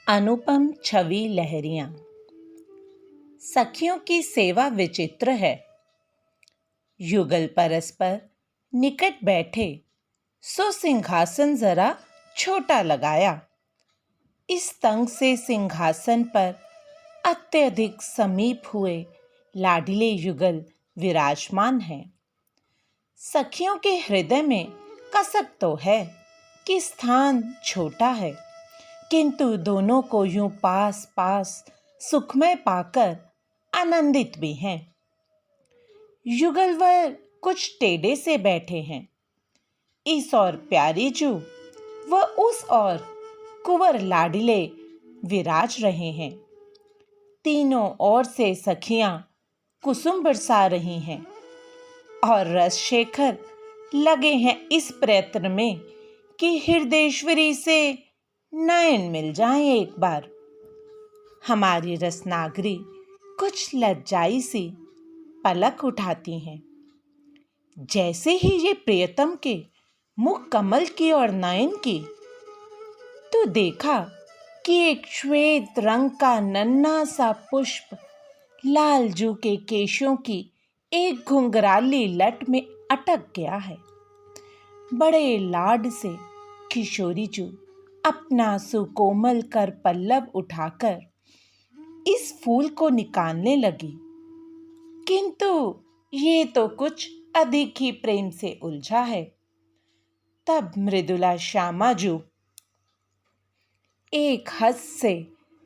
अनुपम छवि लहरियां। सखियों की सेवा विचित्र है। युगल परस्पर निकट बैठे, सो सिंहासन जरा छोटा लगाया। इस तंग से सिंहासन पर अत्यधिक समीप हुए लाडले युगल विराजमान हैं। सखियों के हृदय में कसक तो है कि स्थान छोटा है, किंतु दोनों को यूं पास पास सुखमय पाकर आनंदित भी हैं। युगलवर कुछ टेढ़े से बैठे हैं। इस और प्यारी जू व उस और कुंवर लाडले विराज रहे हैं। तीनों ओर से सखियां कुसुम बरसा रही हैं और रसशेखर लगे हैं इस प्रयत्न में कि हृदयेश्वरी से नयन मिल जाएं एक बार। हमारी रसनागरी कुछ लज्जाई सी पलक उठाती हैं। जैसे ही ये प्रियतम के मुख कमल की और नयन की, तो देखा कि एक श्वेत रंग का नन्हा सा पुष्प लाल जू के केशों की एक घुंघराली लट में अटक गया है। बड़े लाड से किशोरी जू अपना सुकोमल कर पल्लव उठाकर इस फूल को निकालने लगी, किंतु ये तो कुछ अधिक ही प्रेम से उलझा है। तब मृदुला श्यामा जू एक हस्त से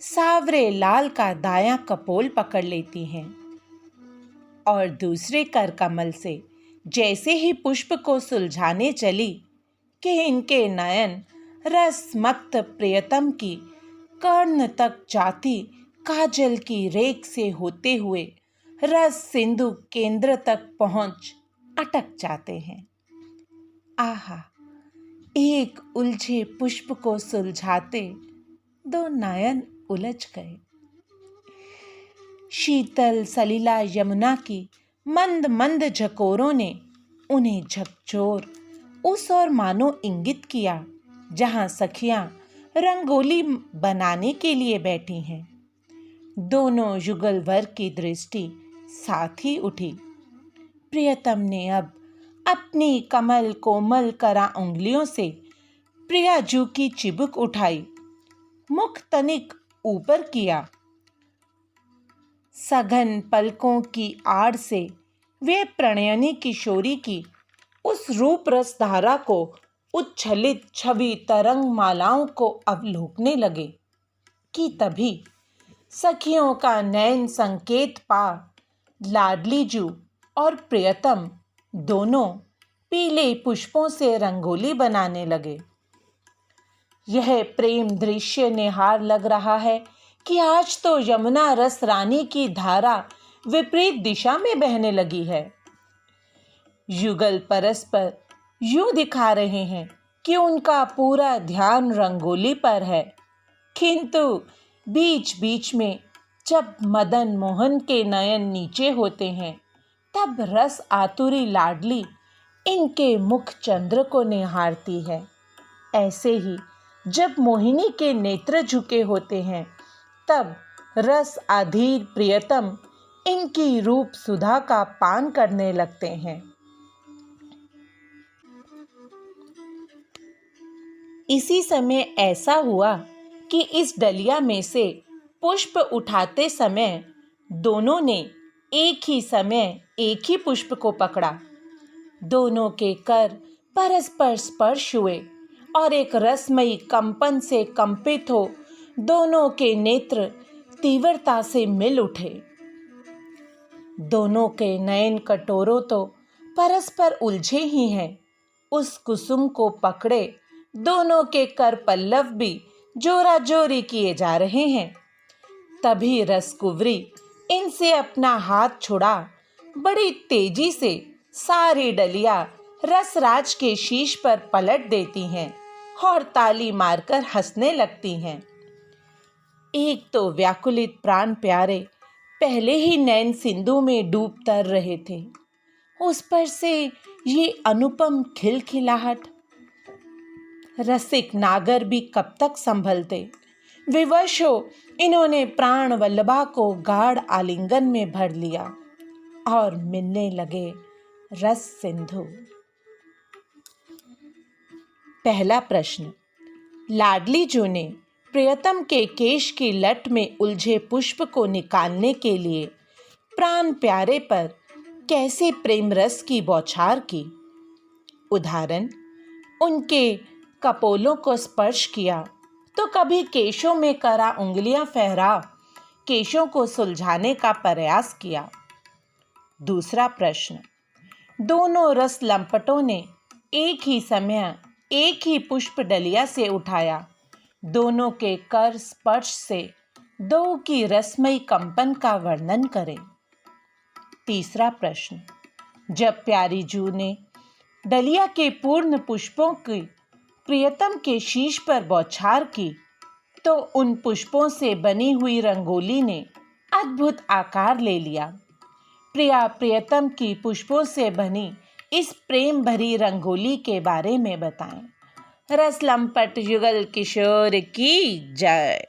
सावरे लाल का दायां कपोल पकड़ लेती हैं और दूसरे कर कमल से जैसे ही पुष्प को सुलझाने चली कि इनके नयन रसमक्त प्रियतम की कर्ण तक जाती काजल की रेख से होते हुए रस सिंधु केंद्र तक पहुंच अटक जाते हैं। आहा, एक उलझे पुष्प को सुलझाते दो नयन उलझ गए। शीतल सलिला यमुना की मंद मंद झकोरों ने उन्हें झकझोर उस और मानो इंगित किया जहां सखियां रंगोली बनाने के लिए बैठी हैं। दोनों युगलवर की दृष्टि साथ ही उठी। प्रियतम ने अब अपनी कमल कोमल करा उंगलियों से प्रिया जू की चिबुक उठाई, मुख तनिक ऊपर किया। सघन पलकों की आड़ से वे प्रणयनी किशोरी की उस रूप रस धारा को उच्छलित छवि तरंग मालाओं को अवलोकने लगे कि तभी सखियों का नयन संकेत पा लाडली जू और प्रियतम दोनों पीले पुष्पों से रंगोली बनाने लगे। यह प्रेम दृश्य निहार लग रहा है कि आज तो यमुना रस रानी की धारा विपरीत दिशा में बहने लगी है। युगल परस्पर यूं दिखा रहे हैं कि उनका पूरा ध्यान रंगोली पर है, किंतु बीच बीच में जब मदन मोहन के नयन नीचे होते हैं, तब रस आतुरी लाडली इनके मुख चंद्र को निहारती है। ऐसे ही जब मोहिनी के नेत्र झुके होते हैं, तब रस अधीर प्रियतम इनकी रूप सुधा का पान करने लगते हैं। इसी समय ऐसा हुआ कि इस डलिया में से पुष्प उठाते समय दोनों ने एक ही समय एक ही पुष्प को पकड़ा। दोनों के कर परस्पर स्पर्श हुए और एक रसमयी कंपन से कंपित हो दोनों के नेत्र तीव्रता से मिल उठे। दोनों के नयन कटोरों तो परस्पर उलझे ही हैं। उस कुसुम को पकड़े दोनों के कर पल्लव भी जोरा जोरी किए जा रहे हैं। तभी रसकुंवरी इनसे अपना हाथ छुड़ा बड़ी तेजी से सारी डलिया रसराज के शीश पर पलट देती हैं और ताली मारकर हंसने लगती हैं। एक तो व्याकुलित प्राण प्यारे पहले ही नैन सिंधु में डूब तर रहे थे, उस पर से ये अनुपम खिलखिलाहट। रसिक नागर भी कब तक संभलते। विवश हो इन्होंने प्राण वल्लभा को गाढ़ आलिंगन में भर लिया और मिलने लगे रस सिंधु। पहला प्रश्न, लाडली जू ने प्रियतम के केश की लट में उलझे पुष्प को निकालने के लिए प्राण प्यारे पर कैसे प्रेम रस की बौछार की? उदाहरण, उनके कपोलों को स्पर्श किया तो कभी केशों में करा उंगलियां फहरा केशों को सुलझाने का प्रयास किया। दूसरा प्रश्न, दोनों रस लंपटों ने एक ही समय एक ही पुष्प डलिया से उठाया, दोनों के कर स्पर्श से दो की रसमयी कंपन का वर्णन करें। तीसरा प्रश्न, जब प्यारी जू ने डलिया के पूर्ण पुष्पों की प्रियतम के शीश पर बौछार की तो उन पुष्पों से बनी हुई रंगोली ने अद्भुत आकार ले लिया। प्रिया प्रियतम की पुष्पों से बनी इस प्रेम भरी रंगोली के बारे में बताएं। रस लंपट युगल किशोर की जय।